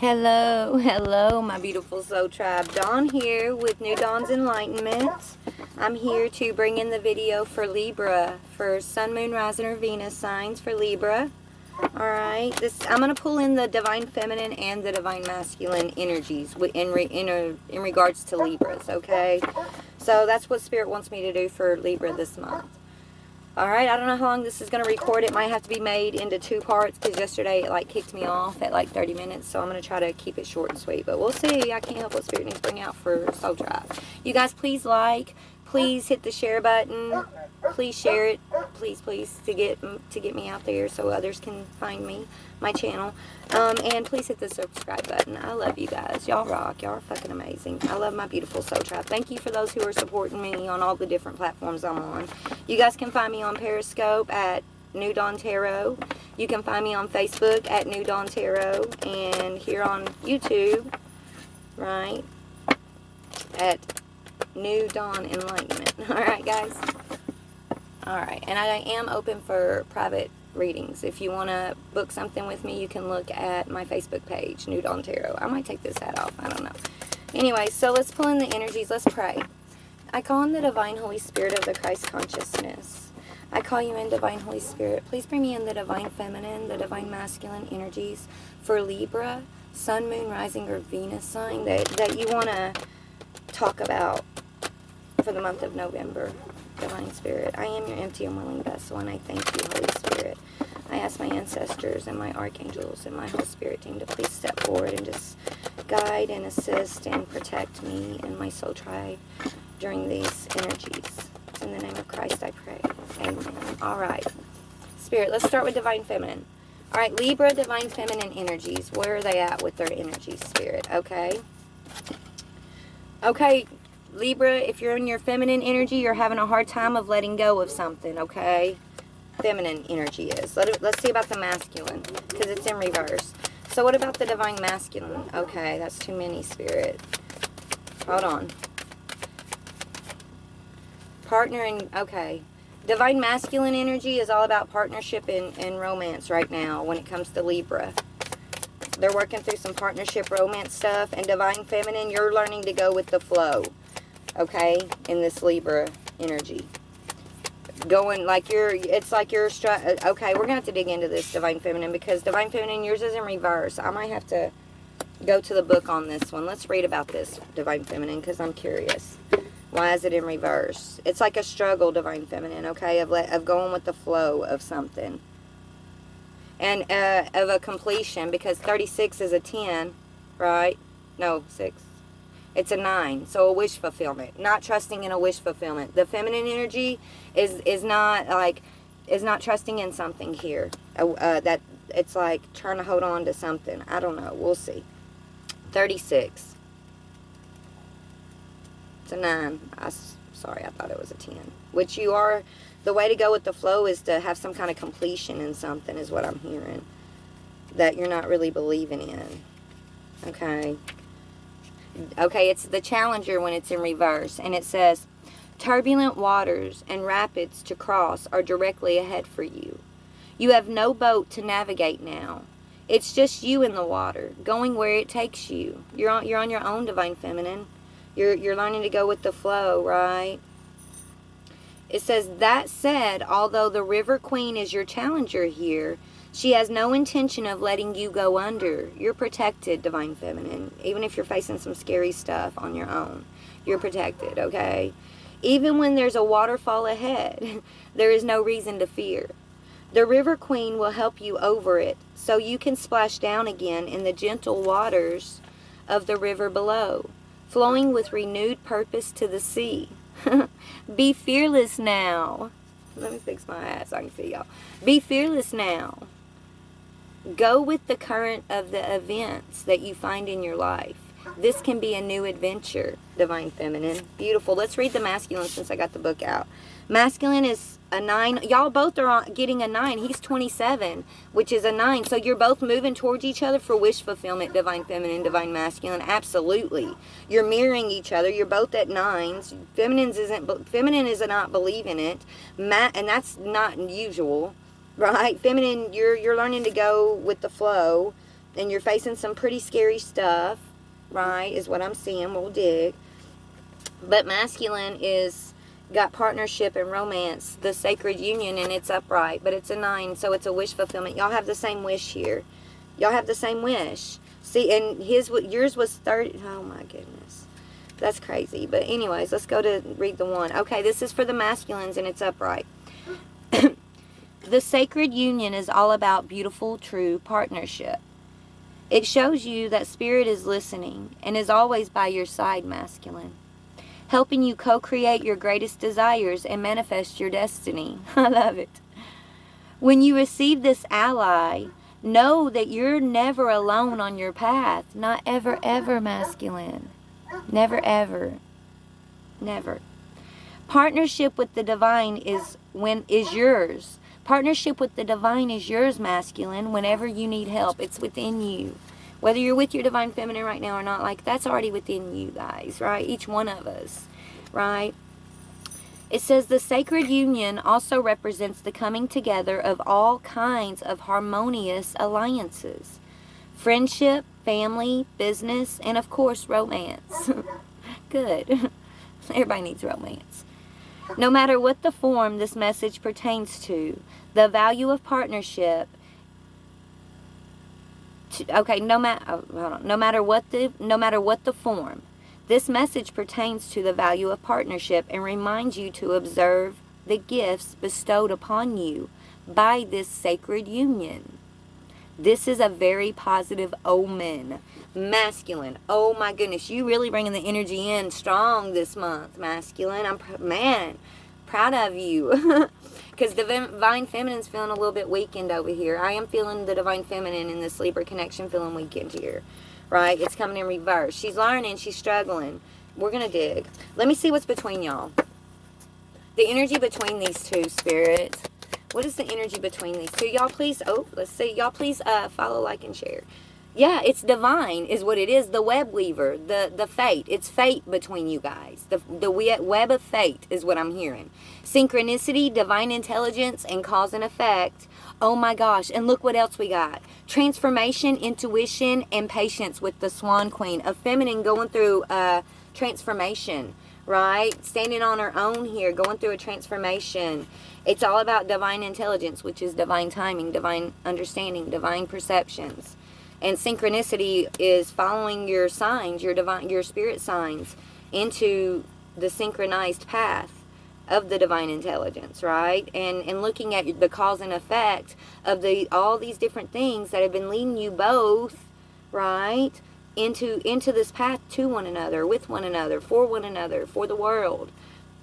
Hello, hello, my beautiful soul tribe. Dawn here with New Dawn's Enlightenment. I'm here to bring in the video for Libra, for Sun, Moon, Rising, or Venus signs for Libra. Alright, I'm going to pull in the Divine Feminine and the Divine Masculine energies in regards to Libras, okay? So that's what Spirit wants me to do for Libra this month. Alright, I don't know how long this is going to record. It might have to be made into 2 parts because yesterday it kicked me off at 30 minutes. So I'm going to try to keep it short and sweet. But we'll see. I can't help what Spirit needs to bring out for Soul Tribe. You guys, please please hit the share button. Please share it. Please, to get me out there so others can find me, my channel. And please hit the subscribe button. I love you guys. Y'all rock. Y'all are fucking amazing. I love my beautiful Soul Tribe. Thank you for those who are supporting me on all the different platforms I'm on. You guys can find me on Periscope at New Dawn Tarot. You can find me on Facebook at New Dawn Tarot. And here on YouTube, right, at New Dawn Enlightenment. Alright, guys. Alright, and I am open for private readings. If you want to book something with me, you can look at my Facebook page, New Dawn Tarot. I might take this hat off. I don't know. Anyway, so let's pull in the energies. Let's pray. I call in the Divine Holy Spirit of the Christ Consciousness. I call you in, Divine Holy Spirit. Please bring me in the Divine Feminine, the Divine Masculine energies for Libra, Sun, Moon, Rising, or Venus sign that you want to talk about for the month of November. Divine Spirit, I am your empty and willing vessel, and I thank you, Holy Spirit. I ask my ancestors and my archangels and my whole spirit team to please step forward and just guide and assist and protect me and my soul tribe during these energies. It's in the name of Christ I pray. Amen. Alright. Spirit, let's start with Divine Feminine. Alright, Libra, Divine Feminine energies. Where are they at with their energies, Spirit? Okay. Okay, Libra, if you're in your feminine energy, you're having a hard time of letting go of something, okay? Feminine energy is. Let's see about the masculine, because it's in reverse. So what about the Divine Masculine? Okay, that's too many, Spirit. Hold on. Partnering, okay. Divine Masculine energy is all about partnership and romance right now when it comes to Libra. They're working through some partnership romance stuff. And Divine Feminine, you're learning to go with the flow. Okay, in this Libra energy. Going like it's like you're, okay, we're going to have to dig into this Divine Feminine because Divine Feminine, yours is in reverse. I might have to go to the book on this one. Let's read about this Divine Feminine because I'm curious. Why is it in reverse? It's like a struggle, Divine Feminine, okay, of going with the flow of something. And of a completion because 36 is a 10, right? No, 6. It's a 9, so a wish fulfillment. Not trusting in a wish fulfillment. The feminine energy is not trusting in something here. That it's like trying to hold on to something. I don't know. We'll see. 36. It's a 9. Sorry, I thought it was a 10. Which you are. The way to go with the flow is to have some kind of completion in something, is what I'm hearing. That you're not really believing in. Okay. Okay, it's the Challenger when it's in reverse. And it says, turbulent waters and rapids to cross are directly ahead for you. You have no boat to navigate now. It's just you in the water, going where it takes you. You're on your own, Divine Feminine. You're learning to go with the flow, right? It says, that said, although the River Queen is your Challenger here, she has no intention of letting you go under. You're protected, Divine Feminine. Even if you're facing some scary stuff on your own, you're protected, okay? Even when there's a waterfall ahead, there is no reason to fear. The River Queen will help you over it, so you can splash down again in the gentle waters of the river below, flowing with renewed purpose to the sea. Be fearless now. Let me fix my hat so I can see y'all. Be fearless now. Go with the current of the events that you find in your life. This can be a new adventure, Divine Feminine. Beautiful. Let's read the masculine since I got the book out. Masculine is a 9. Y'all both are getting a 9. He's 27, which is a 9. So you're both moving towards each other for wish fulfillment, Divine Feminine, Divine Masculine. Absolutely. You're mirroring each other. You're both at 9s. Feminine is not believing it. And that's not usual. Right? Feminine, you're learning to go with the flow. and you're facing some pretty scary stuff, right, is what I'm seeing. We'll dig. But masculine is got partnership and romance, the sacred union, and it's upright, but it's a 9, so it's a wish fulfillment. Y'all have the same wish here. Y'all have the same wish. See, and yours was 30. Oh my goodness, that's crazy. But anyways, let's go to read the 1. Okay, this is for the masculines, and it's upright. The sacred union is all about beautiful, true partnership. It shows you that spirit is listening and is always by your side, masculine, helping you co-create your greatest desires and manifest your destiny. I love it. When you receive this ally, know that you're never alone on your path. Not ever, ever, masculine. Never, ever. Never. Partnership with the divine is yours. Partnership with the divine is yours, masculine, whenever you need help. It's within you. Whether you're with your divine feminine right now or not, like, that's already within you guys, right? Each one of us, right? It says the sacred union also represents the coming together of all kinds of harmonious alliances. Friendship, family, business, and of course, romance. Good. Everybody needs romance. No matter what the form this message pertains to, the value of partnership. No matter what the form, this message pertains to the value of partnership and reminds you to observe the gifts bestowed upon you by this sacred union. This is a very positive omen. Masculine. Oh my goodness, you really bringing the energy in strong this month, masculine. I'm proud of you. Because the divine feminine's feeling a little bit weakened over here. I am feeling the divine feminine in this Libra connection feeling weakened here. Right? It's coming in reverse. She's learning. She's struggling. We're going to dig. Let me see what's between y'all. The energy between these two, Spirit. What is the energy between these two? Y'all please, let's see. Y'all please follow, like, and share. Yeah, it's divine is what it is. The web weaver, the fate. It's fate between you guys. The web of fate is what I'm hearing. Synchronicity, divine intelligence, and cause and effect. Oh my gosh. And look what else we got. Transformation, intuition, and patience with the Swan Queen. A feminine going through transformation, right? Standing on her own here, going through a transformation. It's all about divine intelligence, which is divine timing, divine understanding, divine perceptions. And synchronicity is following your signs, your spirit signs, into the synchronized path of the divine intelligence, right? And looking at the cause and effect of all these different things that have been leading you both, right, into this path to one another, with one another, for the world.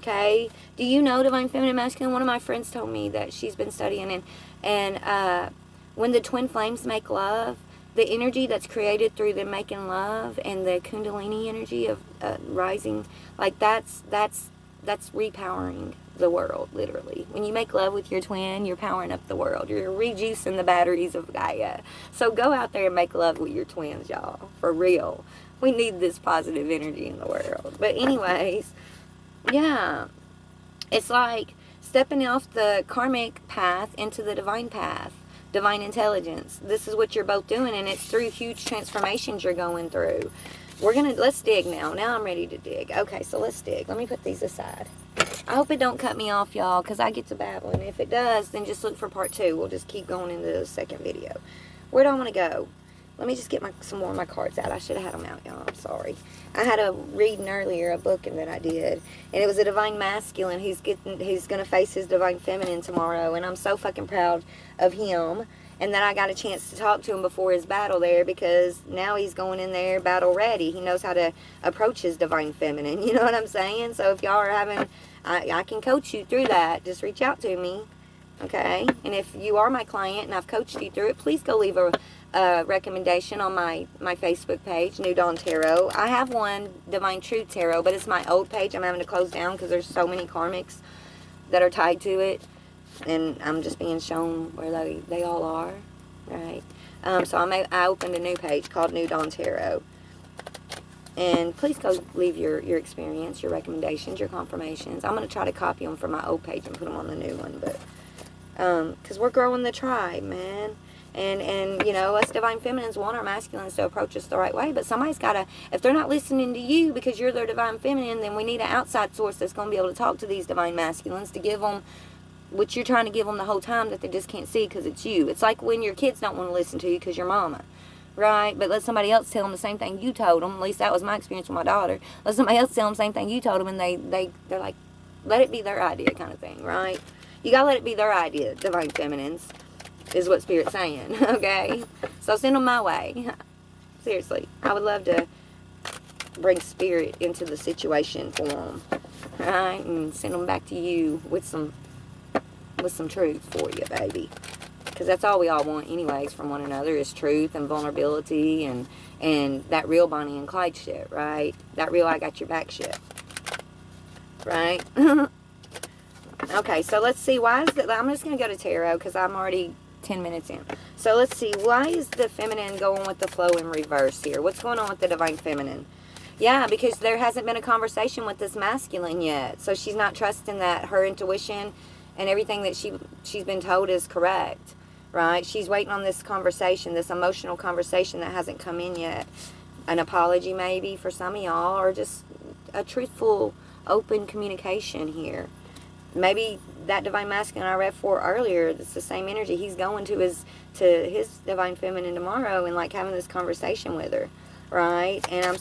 Okay? Do you know divine feminine masculine? One of my friends told me that she's been studying, and when the twin flames make love, the energy that's created through them making love and the kundalini energy of rising, like that's repowering the world, literally. When you make love with your twin, you're powering up the world. You're rejuicing the batteries of Gaia. So go out there and make love with your twins, y'all. For real. We need this positive energy in the world. But anyways, yeah. It's like stepping off the karmic path into the divine path. Divine intelligence. This is what you're both doing, and it's through huge transformations you're going through. Let's dig now. Now I'm ready to dig. Okay, so let's dig. Let me put these aside. I hope it don't cut me off, y'all, because I get to babbling. If it does, then just look for part 2. We'll just keep going into the second video. Where do I want to go? Let me just get some more of my cards out. I should have had them out, y'all. I'm sorry. I had a reading earlier, a book that I did, and it was a divine masculine. He's going to face his divine feminine tomorrow, and I'm so fucking proud of him. And then I got a chance to talk to him before his battle there, because now he's going in there battle ready. He knows how to approach his divine feminine. You know what I'm saying? So if y'all are having, I can coach you through that. Just reach out to me, okay? And if you are my client and I've coached you through it, please go leave a recommendation on my Facebook page, New Dawn Tarot. I have one, Divine Truth Tarot, but it's my old page. I'm having to close down because there's so many karmics that are tied to it. And I'm just being shown where they all are, right? So I opened a new page called New Dawn Tarot. And please go leave your experience, your recommendations, your confirmations. I'm going to try to copy them from my old page and put them on the new one. But because we're growing the tribe, man. And you know, us divine feminines want our masculines to approach us the right way, but somebody's got to, if they're not listening to you because you're their divine feminine, then we need an outside source that's going to be able to talk to these divine masculines to give them what you're trying to give them the whole time that they just can't see because it's you. It's like when your kids don't want to listen to you because you're mama, right? But let somebody else tell them the same thing you told them. At least that was my experience with my daughter. Let somebody else tell them the same thing you told them, and they're like, let it be their idea kind of thing, right? You got to let it be their idea, divine feminines, is what Spirit's saying, okay? So send them my way. Seriously. I would love to bring Spirit into the situation for them, right? And send them back to you with some truth for you, baby. Because that's all we all want anyways from one another, is truth and vulnerability and that real Bonnie and Clyde shit, right? That real I got your back shit, right? Okay, so let's see, why is that? I'm just going to go to tarot because I'm already 10 minutes in. So let's see, why is the feminine going with the flow in reverse here? What's going on with the divine feminine? Yeah, because there hasn't been a conversation with this masculine yet. So she's not trusting that her intuition and everything that she's been told is correct, right? She's waiting on this conversation, this emotional conversation that hasn't come in yet. An apology maybe for some of y'all, or just a truthful, open communication here. Maybe that divine masculine I read for earlier, it's the same energy. He's going to his divine feminine tomorrow and like having this conversation with her, right? And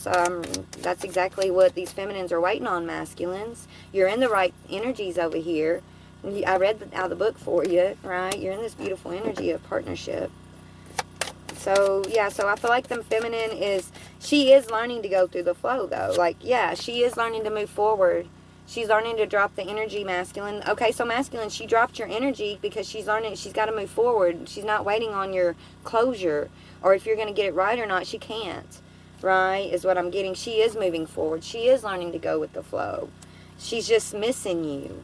that's exactly what these feminines are waiting on, masculines. You're in the right energies over here. I read out of the book for you, right? You're in this beautiful energy of partnership. So, yeah, so I feel like the feminine she is learning to go through the flow, though. Like, yeah, she is learning to move forward. She's learning to drop the energy, masculine. Okay, so masculine, she dropped your energy because she's learning, she's got to move forward. She's not waiting on your closure, or if you're going to get it right or not, she can't, right, is what I'm getting. She is moving forward. She is learning to go with the flow. She's just missing you.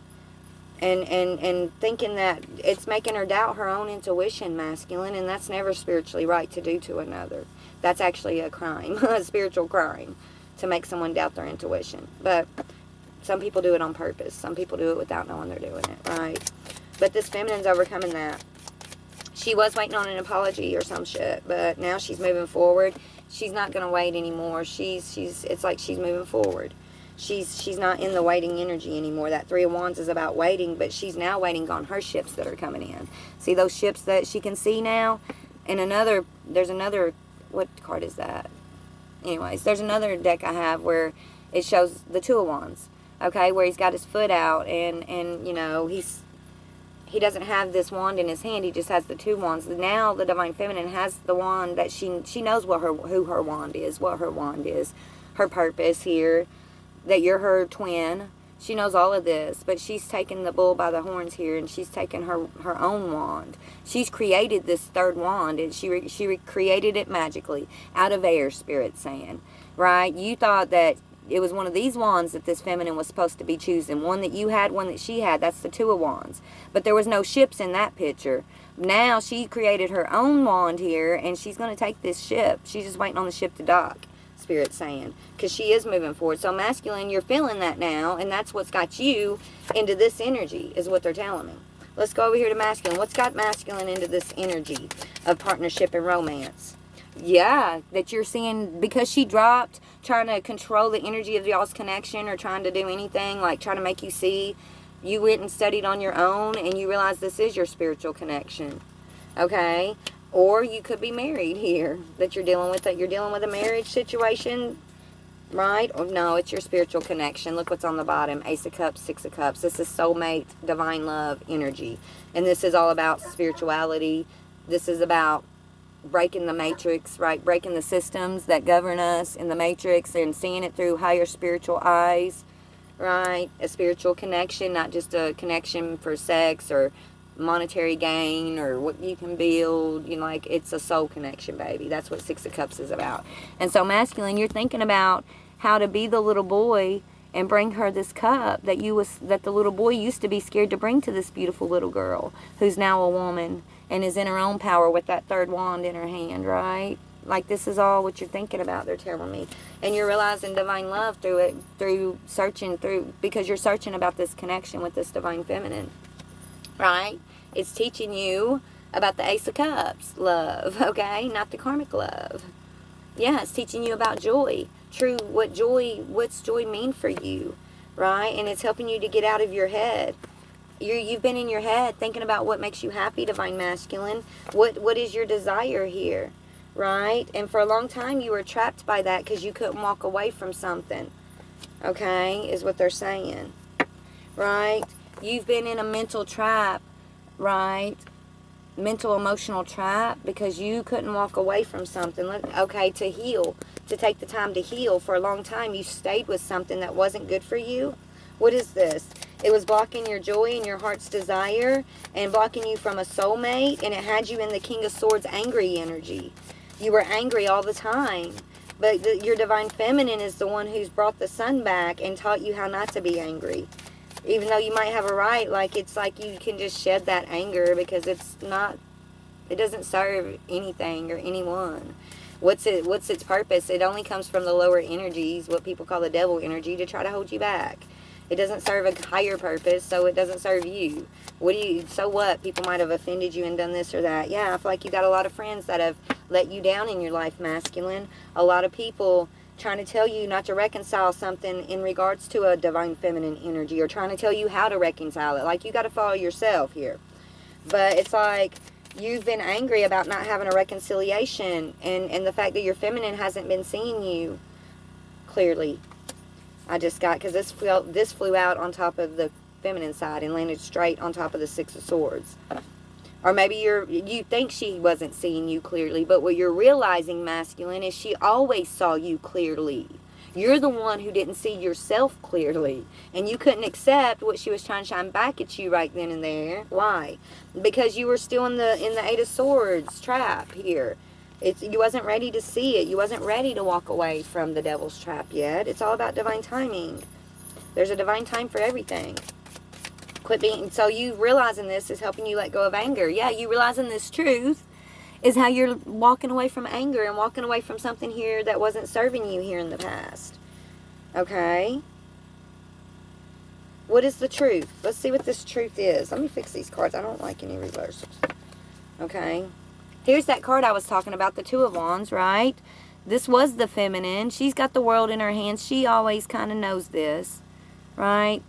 And thinking that it's making her doubt her own intuition, masculine, and that's never spiritually right to do to another. That's actually a crime, a spiritual crime, to make someone doubt their intuition. But some people do it on purpose. Some people do it without knowing they're doing it, right? But this feminine's overcoming that. She was waiting on an apology or some shit, but now she's moving forward. She's not going to wait anymore. It's like she's moving forward. She's not in the waiting energy anymore. That Three of Wands is about waiting, but she's now waiting on her ships that are coming in. See those ships that she can see now? And there's another, what card is that? Anyways, there's another deck I have where it shows the Two of Wands, okay, where he's got his foot out and you know, he doesn't have this wand in his hand. He just has the two wands. Now the divine feminine has the wand that she knows who her wand is, what her wand is, her purpose here, that you're her twin. She knows all of this, but she's taken the bull by the horns here, and she's taken her own wand. She's created this third wand, and she created it magically out of air, Spirit saying, right? You thought that it was one of these wands that this feminine was supposed to be choosing. One that you had, one that she had. That's the Two of Wands. But there was no ships in that picture. Now she created her own wand here, and she's going to take this ship. She's just waiting on the ship to dock, Spirit's saying, because she is moving forward. So masculine, you're feeling that now, and that's what's got you into this energy, is what they're telling me. Let's go over here to masculine. What's got masculine into this energy of partnership and romance? Yeah, that you're seeing, because she dropped trying to control the energy of y'all's connection, or trying to do anything, like trying to make you see. You went and studied on your own, and you realize this is your spiritual connection, okay? Or you could be married here, that you're dealing with, that you're dealing with a marriage situation, right? Or no, it's your spiritual connection. Look what's on the bottom. Ace of Cups, Six of Cups. This is soulmate, divine love energy. And this is all about spirituality. This is about breaking the matrix, right? Breaking the systems that govern us in the matrix and seeing it through higher spiritual eyes, right? A spiritual connection, not just a connection for sex or monetary gain or what you can build. You know, like, it's a soul connection, baby. That's what Six of Cups is about. And so masculine, you're thinking about how to be the little boy and bring her this cup that the little boy used to be scared to bring to this beautiful little girl who's now a woman and is in her own power with that third wand in her hand, right? Like, this is all what you're thinking about, they're telling me. And you're realizing divine love through it, because you're searching about this connection with this divine feminine, right? It's teaching you about the Ace of Cups love, okay? Not the karmic love. Yeah, it's teaching you about joy. True, what's joy mean for you, right? And it's helping you to get out of your head. You've been in your head thinking about what makes you happy, Divine Masculine. What is your desire here, right? And for a long time, you were trapped by that because you couldn't walk away from something, okay, is what they're saying, right? You've been in a mental trap, right? Mental emotional trap because you couldn't walk away from something. Okay, to heal, to take the time to heal. For a long time you stayed with something that wasn't good for you. What is this? It was blocking your joy and your heart's desire and blocking you from a soulmate, and it had you in the King of Swords angry energy. You were angry all the time, but your Divine Feminine is the one who's brought the sun back and taught you how not to be angry. Even though you might have a right, like, it's like you can just shed that anger because it doesn't serve anything or anyone. What's its purpose? It only comes from the lower energies, what people call the devil energy, to try to hold you back. It doesn't serve a higher purpose, so it doesn't serve you. So what? People might have offended you and done this or that. Yeah, I feel like you got a lot of friends that have let you down in your life, Masculine. A lot of people trying to tell you not to reconcile something in regards to a Divine Feminine energy, or trying to tell you how to reconcile it. Like, you got to follow yourself here. But it's like you've been angry about not having a reconciliation, and the fact that your feminine hasn't been seeing you clearly. I just got, because this flew out on top of the feminine side and landed straight on top of the Six of Swords. Or maybe you think she wasn't seeing you clearly, but what you're realizing, Masculine, is she always saw you clearly. You're the one who didn't see yourself clearly, and you couldn't accept what she was trying to shine back at you right then and there. Why? Because you were still in the Eight of Swords trap here. You wasn't ready to see it. You wasn't ready to walk away from the devil's trap yet. It's all about divine timing. There's a divine time for everything. So you realizing this is helping you let go of anger. Yeah, you realizing this truth is how you're walking away from anger and walking away from something here that wasn't serving you here in the past. Okay? What is the truth? Let's see what this truth is. Let me fix these cards. I don't like any reversals. Okay? Here's that card I was talking about, the Two of Wands, right? This was the feminine. She's got the world in her hands. She always kind of knows this, right?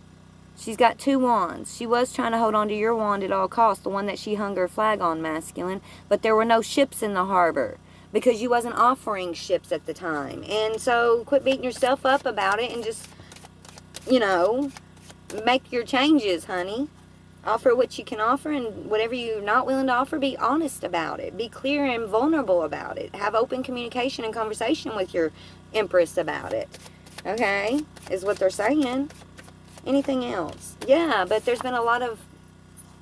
She's got two wands. She was trying to hold on to your wand at all costs, the one that she hung her flag on, Masculine. But there were no ships in the harbor because you wasn't offering ships at the time. And so quit beating yourself up about it and just, you know, make your changes, honey. Offer what you can offer, and whatever you're not willing to offer, be honest about it. Be clear and vulnerable about it. Have open communication and conversation with your Empress about it. Okay? Is what they're saying. Anything else? Yeah, but there's been a lot of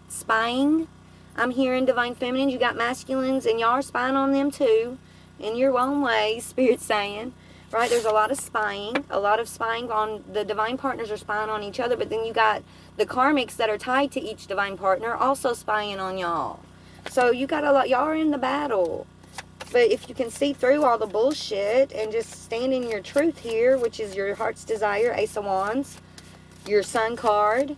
spying. I'm hearing Divine Feminines. You got Masculines, and y'all are spying on them too. In your own way, Spirit's saying. Right? There's a lot of spying. A lot of spying on the Divine Partners are spying on each other, but then you got the karmics that are tied to each Divine Partner also spying on y'all. So you got a lot. Y'all are in the battle. But if you can see through all the bullshit and just stand in your truth here, which is your heart's desire, Ace of Wands, your Sun card,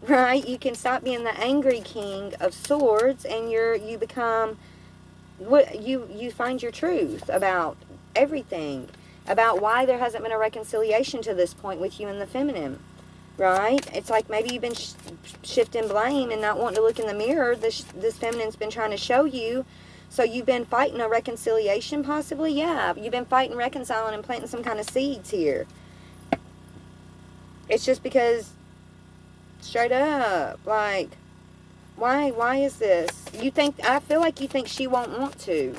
right? You can stop being the angry King of Swords, and you become what you find your truth about everything, about why there hasn't been a reconciliation to this point with you and the feminine, right? It's like maybe you've been shifting blame and not wanting to look in the mirror. This feminine's been trying to show you. So you've been fighting a reconciliation, possibly? Yeah, you've been fighting, reconciling, and planting some kind of seeds here. It's just because, straight up, like, why is this? I feel like you think she won't want to.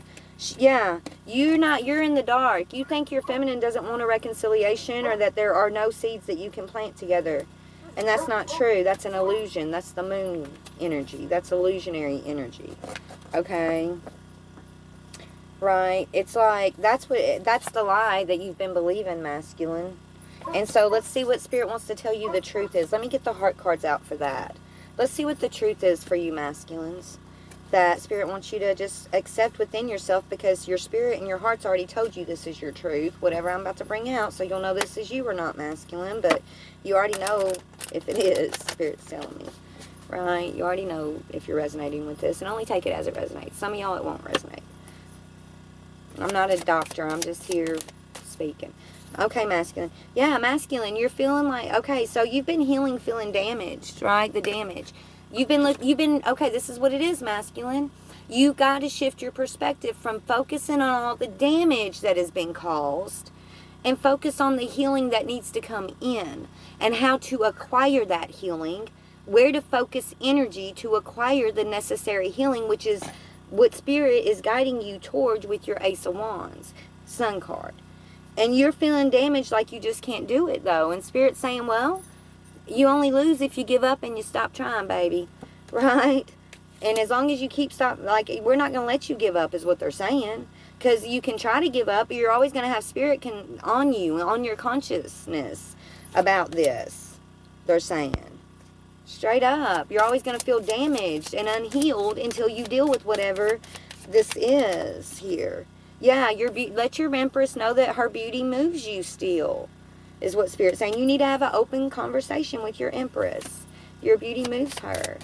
Yeah, you're in the dark. You think your feminine doesn't want a reconciliation, or that there are no seeds that you can plant together. And that's not true. That's an illusion. That's the moon energy. That's illusionary energy. Okay? Right? It's like, that's the lie that you've been believing, Masculine. And so let's see what Spirit wants to tell you the truth is. Let me get the heart cards out for that. Let's see what the truth is for you, Masculines. That Spirit wants you to just accept within yourself, because your spirit and your heart's already told you this is your truth, whatever I'm about to bring out, so you'll know this is you or not, Masculine. But you already know if it is, Spirit's telling me. right? You already know if you're resonating with this, and only take it as it resonates. Some of y'all, it won't resonate. I'm not a doctor. I'm just here speaking. Okay, masculine. Yeah, masculine, you're feeling like, okay, so you've been healing feeling damaged, right? The damage. You've been, okay, this is what it is, masculine. You got to shift your perspective from focusing on all the damage that has been caused and focus on the healing that needs to come in and how to acquire that healing, where to focus energy to acquire the necessary healing, which is what Spirit is guiding you towards with your Ace of Wands, Sun card. And you're feeling damaged like you just can't do it, though. And Spirit's saying, well, you only lose if you give up and you stop trying, baby. Right? And as long as you keep like, we're not going to let you give up is what they're saying. Because you can try to give up, but you're always going to have Spirit on you, on your consciousness about this, they're saying. Straight up. You're always going to feel damaged and unhealed until you deal with whatever this is here. Yeah, let your Empress know that her beauty moves you still, is what Spirit's saying. You need to have an open conversation with your Empress. Your beauty moves her.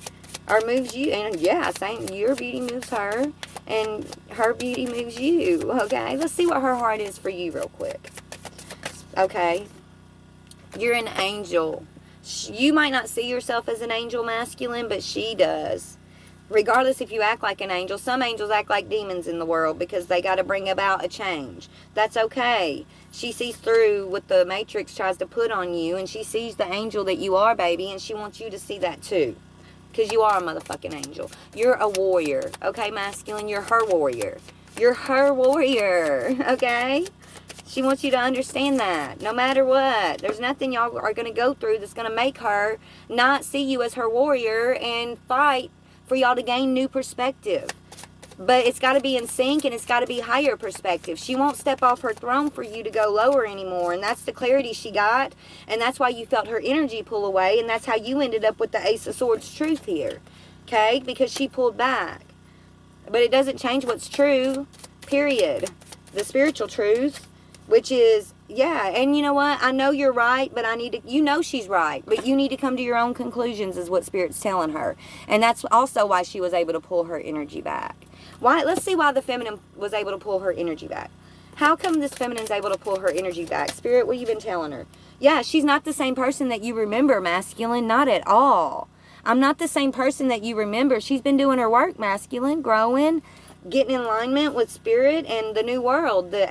Or moves you. And yeah, saying your beauty moves her. And her beauty moves you. Okay, let's see what her heart is for you real quick. Okay. You're an angel. You might not see yourself as an angel, masculine, but she does. Regardless if you act like an angel, some angels act like demons in the world because they got to bring about a change. That's okay. She sees through what the Matrix tries to put on you, and she sees the angel that you are, baby, and she wants you to see that too. Because you are a motherfucking angel. You're a warrior. Okay, masculine? You're her warrior. You're her warrior. Okay? She wants you to understand that. No matter what. There's nothing y'all are going to go through that's going to make her not see you as her warrior and fight for y'all to gain new perspective. But it's got to be in sync and it's got to be higher perspective. She won't step off her throne for you to go lower anymore. And that's the clarity she got. And that's why you felt her energy pull away. And that's how you ended up with the Ace of Swords truth here. Okay? Because she pulled back. But it doesn't change what's true. Period. The spiritual truth. Which is, yeah, and you know what? I know you're right, but you know she's right. But you need to come to your own conclusions is what Spirit's telling her. And that's also why she was able to pull her energy back. Let's see why the feminine was able to pull her energy back. How come this feminine's able to pull her energy back? Spirit, what have you been telling her? Yeah, she's not the same person that you remember, masculine. Not at all. I'm not the same person that you remember. She's been doing her work, masculine, growing, getting in alignment with Spirit and the new world, the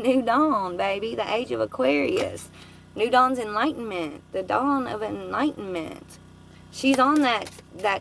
new dawn, baby, the age of Aquarius. New dawn's enlightenment, the dawn of enlightenment. She's on that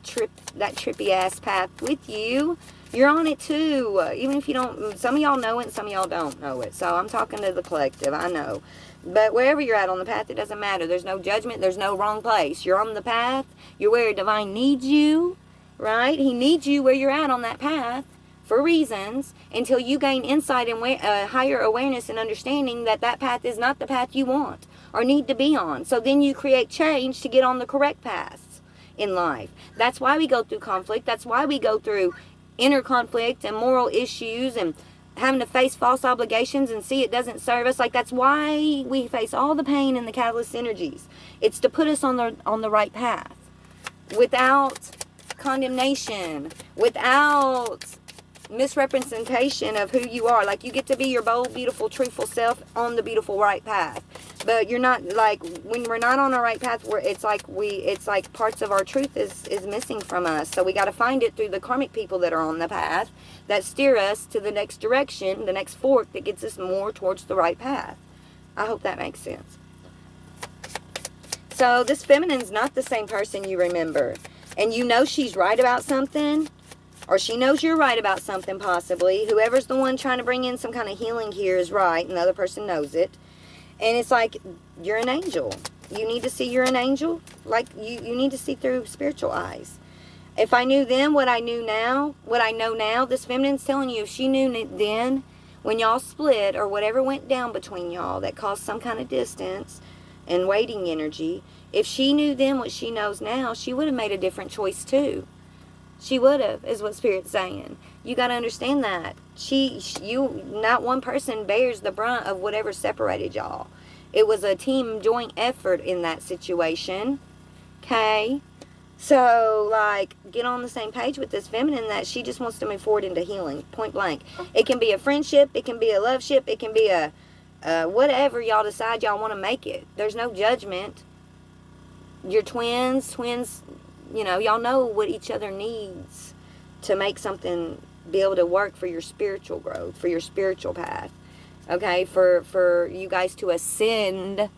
trippy ass path with you. You're on it too. Even if you don't, some of y'all know it and some of y'all don't know it. So I'm talking to the collective, I know. But wherever you're at on the path, it doesn't matter. There's no judgment, there's no wrong place. You're on the path, you're where Divine needs you, right? He needs you where you're at on that path. For reasons, until you gain insight and higher awareness and understanding that path is not the path you want or need to be on. So then you create change to get on the correct paths in life. That's why we go through conflict. That's why we go through inner conflict and moral issues and having to face false obligations and see it doesn't serve us. Like, that's why we face all the pain and the catalyst energies. It's to put us on the right path without condemnation, without misrepresentation of who you are. Like, you get to be your bold, beautiful, truthful self on the beautiful right path. But you're not, like, when we're not on the right path, it's like parts of our truth is missing from us. So we got to find it through the karmic people that are on the path that steer us to the next direction, the next fork that gets us more towards the right path. I hope that makes sense. So this feminine's not the same person you remember. And you know she's right about something. Or she knows you're right about something, possibly. Whoever's the one trying to bring in some kind of healing here is right, and the other person knows it. And it's like, you're an angel. You need to see you're an angel. Like, you need to see through spiritual eyes. If I knew then what I knew now, what I know now, this feminine's telling you, if she knew then, when y'all split, or whatever went down between y'all that caused some kind of distance and waiting energy, if she knew then what she knows now, she would have made a different choice too. She would have, is what Spirit's saying. You got to understand that. Not one person bears the brunt of whatever separated y'all. It was a team joint effort in that situation. Okay? So, like, get on the same page with this feminine that she just wants to move forward into healing, point blank. It can be a friendship, it can be a love ship, it can be a whatever y'all decide y'all want to make it. There's no judgment. You're twins, you know, y'all know what each other needs to make something be able to work for your spiritual growth, for your spiritual path. Okay, for you guys to ascend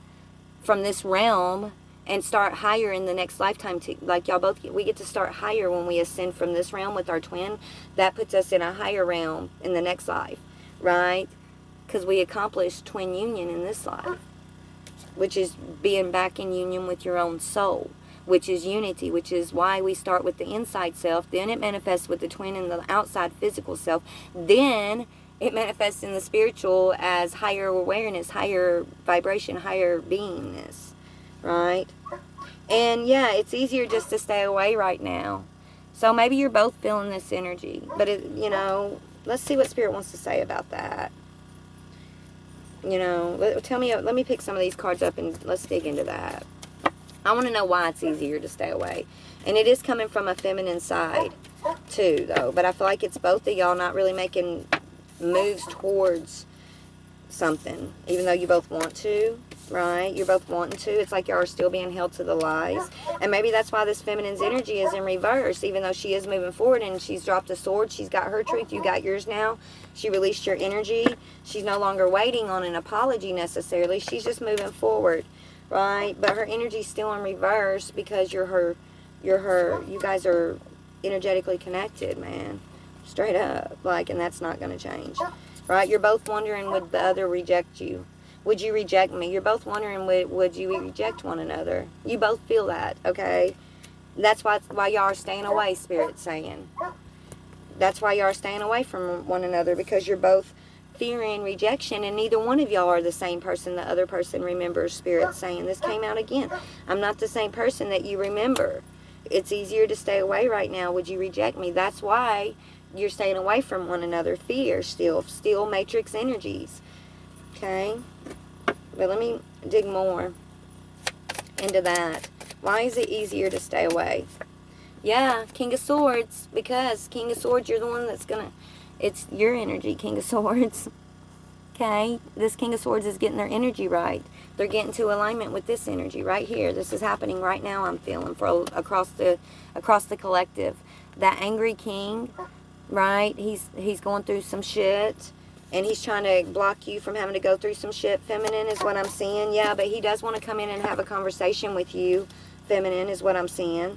from this realm and start higher in the next lifetime. Like y'all both, we get to start higher when we ascend from this realm with our twin. That puts us in a higher realm in the next life, right? Because we accomplished twin union in this life, which is being back in union with your own soul, which is unity, which is why we start with the inside self, then it manifests with the twin and the outside physical self, then it manifests in the spiritual as higher awareness, higher vibration, higher beingness, right? And yeah, it's easier just to stay away right now. So maybe you're both feeling this energy, but it, you know, let's see what Spirit wants to say about that. You know, tell me, let me pick some of these cards up and let's dig into that. I want to know why it's easier to stay away. And it is coming from a feminine side too, though. But I feel like it's both of y'all not really making moves towards something, even though you both want to, right? You're both wanting to. It's like y'all are still being held to the lies. And maybe that's why this feminine's energy is in reverse, even though she is moving forward and she's dropped a sword. She's got her truth. You got yours now. She released your energy. She's no longer waiting on an apology necessarily. She's just moving forward, right? But her energy's still in reverse because you're her, you guys are energetically connected, man. Straight up, like, and that's not going to change, right? You're both wondering, would the other reject you? Would you reject me? You're both wondering, would you reject one another? You both feel that, okay? That's why y'all are staying away, Spirit's saying. That's why y'all are staying away from one another, because you're both fearing rejection, and neither one of y'all are the same person the other person remembers, Spirit's saying. This came out again. I'm not the same person that you remember. It's easier to stay away right now. Would you reject me? That's why you're staying away from one another. Fear, still matrix energies. Okay? But let me dig more into that. Why is it easier to stay away? Yeah, King of Swords. Because King of Swords, you're the one that's gonna... It's your energy, King of Swords. Okay? This King of Swords is getting their energy right. They're getting to alignment with this energy right here. This is happening right now, I'm feeling, for across the collective. That angry king... Right? He's going through some shit, and he's trying to block you from having to go through some shit, feminine, is what I'm seeing. Yeah, but he does want to come in and have a conversation with you, feminine, is what I'm seeing.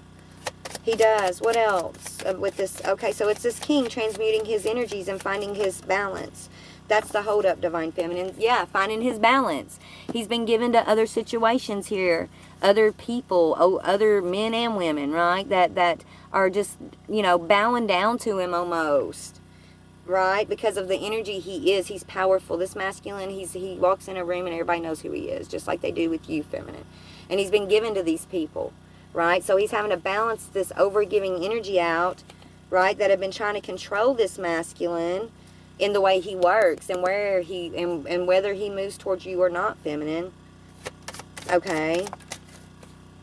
He does. What else with this? Okay, so it's this king transmuting his energies and finding his balance. That's the hold up, Divine Feminine. Yeah, finding his balance. He's been given to other situations here, other people, other men and women, right? That are just, you know, bowing down to him almost, right? Because of the energy he is. He's powerful. This masculine, he walks in a room and everybody knows who he is, just like they do with you, feminine. And he's been given to these people, right? So he's having to balance this over-giving energy out, right? That have been trying to control this masculine in the way he works and where he and whether he moves towards you or not, feminine. Okay.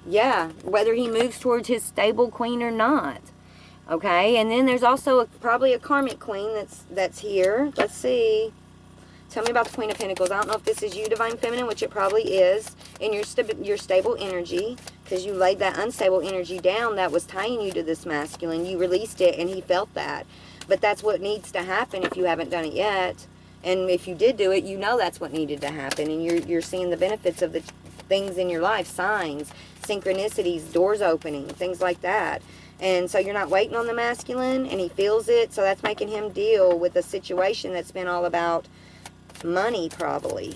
Yeah, whether he moves towards his stable queen or not. Okay, and then there's also probably a karmic queen that's here. Let's see. Tell me about the Queen of Pentacles. I don't know if this is you, Divine Feminine, which it probably is, in your stable energy, because you laid that unstable energy down that was tying you to this masculine. You released it, and he felt that. But that's what needs to happen if you haven't done it yet. And if you did do it, you know that's what needed to happen. And you're seeing the benefits of the things in your life, signs, synchronicities, doors opening, things like that. And so you're not waiting on the masculine, and he feels it. So that's making him deal with a situation that's been all about money, probably.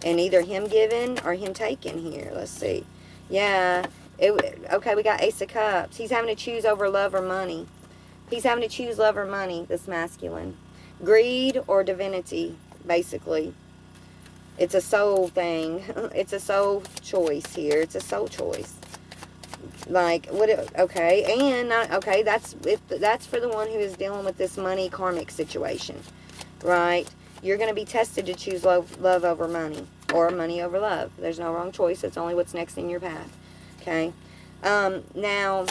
And either him giving or him taking here. Let's see. Yeah. Okay, we got Ace of Cups. He's having to choose over love or money. He's having to choose love or money, this masculine. Greed or divinity, basically. It's a soul thing. It's a soul choice here. It's a soul choice. Like, what? Okay, and, okay, that's for the one who is dealing with this money karmic situation, right? You're going to be tested to choose love over money, or money over love. There's no wrong choice. It's only what's next in your path, okay? Now,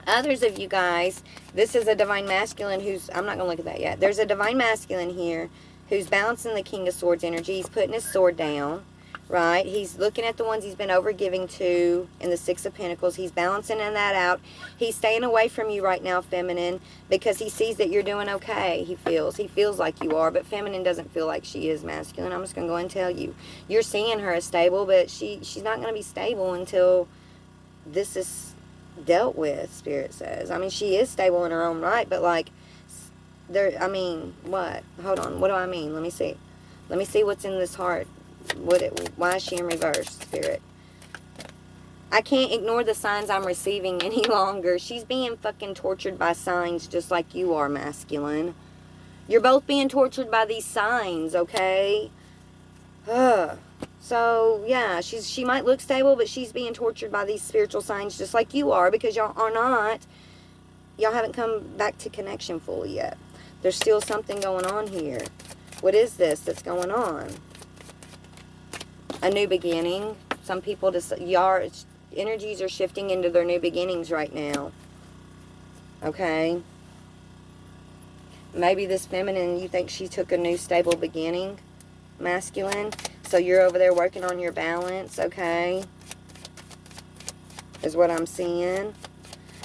Others of you guys, this is a divine masculine who's, I'm not going to look at that yet. There's a divine masculine here who's balancing the King of Swords energy. He's putting his sword down, right? He's looking at the ones he's been overgiving to in the Six of Pentacles. He's balancing that out. He's staying away from you right now, feminine, because he sees that you're doing okay. He feels like you are, but feminine doesn't feel like she is masculine. I'm just going to go and tell you. You're seeing her as stable, but she's not going to be stable until this is dealt with, Spirit says. I mean, she is stable in her own right, but like, I mean, what? Hold on. What do I mean? Let me see. Let me see what's in this heart. Why is she in reverse, Spirit? I can't ignore the signs I'm receiving any longer. She's being fucking tortured by signs just like you are, masculine. You're both being tortured by these signs, okay? So, yeah, she might look stable, but she's being tortured by these spiritual signs just like you are, because y'all are not. Y'all haven't come back to connection fully yet. There's still something going on here. What is this that's going on? A new beginning. Some people y'all energies are shifting into their new beginnings right now. Okay? Maybe this feminine, you think she took a new stable beginning, masculine. So you're over there working on your balance, okay? Is what I'm seeing.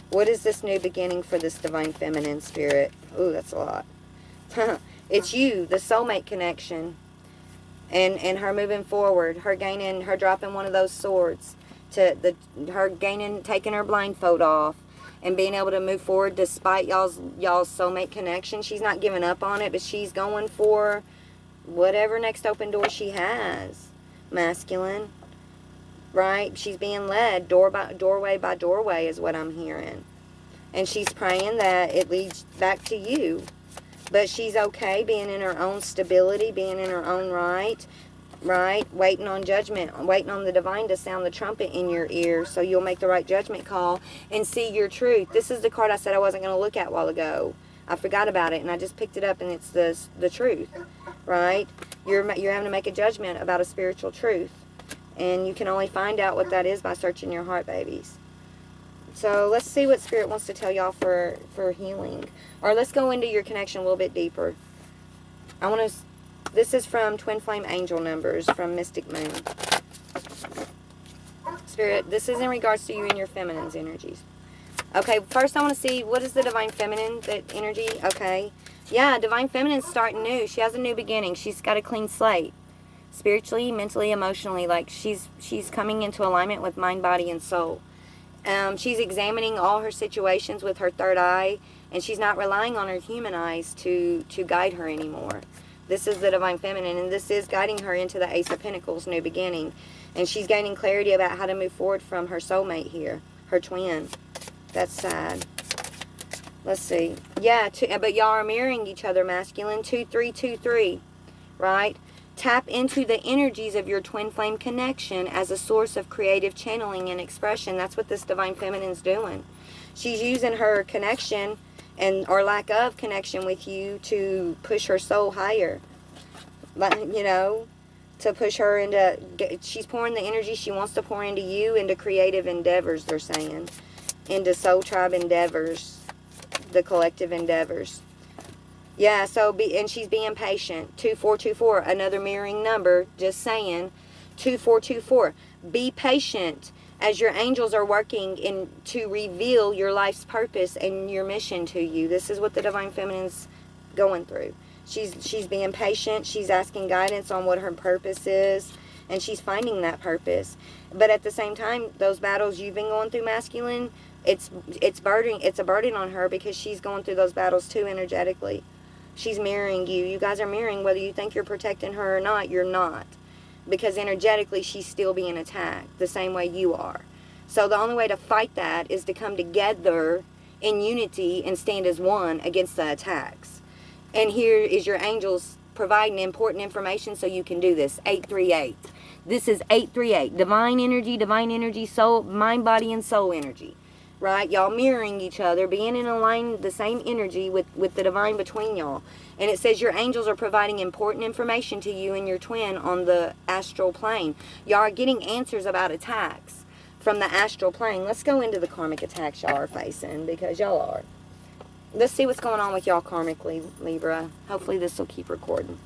What is this new beginning for this divine feminine, Spirit? Ooh, that's a lot. It's you, the soulmate connection. And her moving forward, her dropping one of those swords, her taking her blindfold off and being able to move forward despite y'all's soulmate connection. She's not giving up on it, but she's going for whatever next open door she has, masculine, right? She's being led doorway by doorway is what I'm hearing. And she's praying that it leads back to you. But she's okay being in her own stability, being in her own right? Waiting on judgment, waiting on the divine to sound the trumpet in your ear so you'll make the right judgment call and see your truth. This is the card I said I wasn't going to look at a while ago. I forgot about it and I just picked it up, and it's the truth, right? You're having to make a judgment about a spiritual truth, and you can only find out what that is by searching your heart, babies. So let's see what Spirit wants to tell y'all for healing, or let's go into your connection a little bit deeper. This is from Twin Flame Angel numbers from Mystic Moon. Spirit, this is in regards to you and your feminine's energies. Okay, first I want to see, what is the divine feminine, that energy? Okay. Yeah, divine feminine's starting new. She has a new beginning. She's got a clean slate. Spiritually, mentally, emotionally. Like, she's coming into alignment with mind, body, and soul. She's examining all her situations with her third eye, and she's not relying on her human eyes to guide her anymore. This is the divine feminine, and this is guiding her into the Ace of Pentacles new beginning. And she's gaining clarity about how to move forward from her soulmate here, her twin. That's sad. Let's see. Yeah, but y'all are mirroring each other, masculine. 2323, right? Tap into the energies of your twin flame connection as a source of creative channeling and expression. That's what this divine feminine's doing. She's using her connection or lack of connection with you to push her soul higher. To push her into, she's pouring the energy she wants to pour into you, into creative endeavors, they're saying. Into soul tribe endeavors, the collective endeavors. Yeah, and she's being patient. 2424, another mirroring number, just saying. 2424, be patient as your angels are working to reveal your life's purpose and your mission to you. This is what the divine feminine's going through. She's being patient. She's asking guidance on what her purpose is, and she's finding that purpose. But at the same time, those battles you've been going through, masculine, it's a burden on her, because she's going through those battles too energetically. She's mirroring you. You guys are mirroring. Whether you think you're protecting her or not, you're not. Because energetically, she's still being attacked the same way you are. So the only way to fight that is to come together in unity and stand as one against the attacks. And here is your angels providing important information so you can do this. 838. This is 838. Divine energy, soul, mind, body, and soul energy. Right? Y'all mirroring each other, being in line, the same energy with the divine between y'all. And it says your angels are providing important information to you and your twin on the astral plane. Y'all are getting answers about attacks from the astral plane. Let's go into the karmic attacks y'all are facing, because y'all are. Let's see what's going on with y'all karmically, Libra. Hopefully this will keep recording.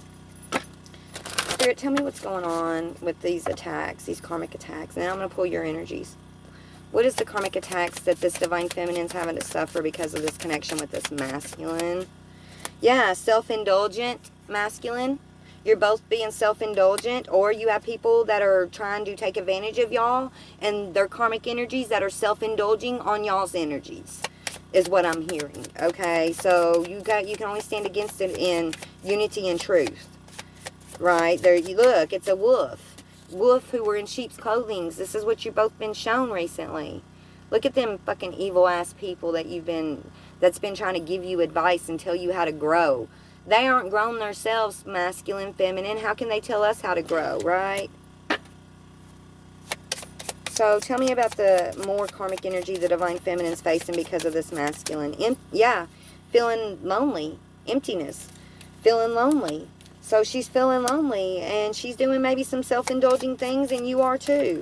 Spirit, tell me what's going on with these attacks, these karmic attacks. And then I'm going to pull your energies. What is the karmic attacks that this divine feminine's having to suffer because of this connection with this masculine? Yeah, self-indulgent masculine. You're both being self-indulgent, or you have people that are trying to take advantage of y'all and their karmic energies that are self-indulging on y'all's energies, is what I'm hearing. Okay, so you can only stand against it in unity and truth. Right there, you look, it's a wolf who were in sheep's clothing. This is what you've both been shown recently. Look at them fucking evil ass people that's been trying to give you advice and tell you how to grow. They aren't grown themselves, masculine, feminine. How can they tell us how to grow, right? So tell me about the more karmic energy the divine feminine's facing because of this masculine. Yeah, feeling lonely, emptiness, feeling lonely. So she's feeling lonely, and she's doing maybe some self-indulging things, and you are too.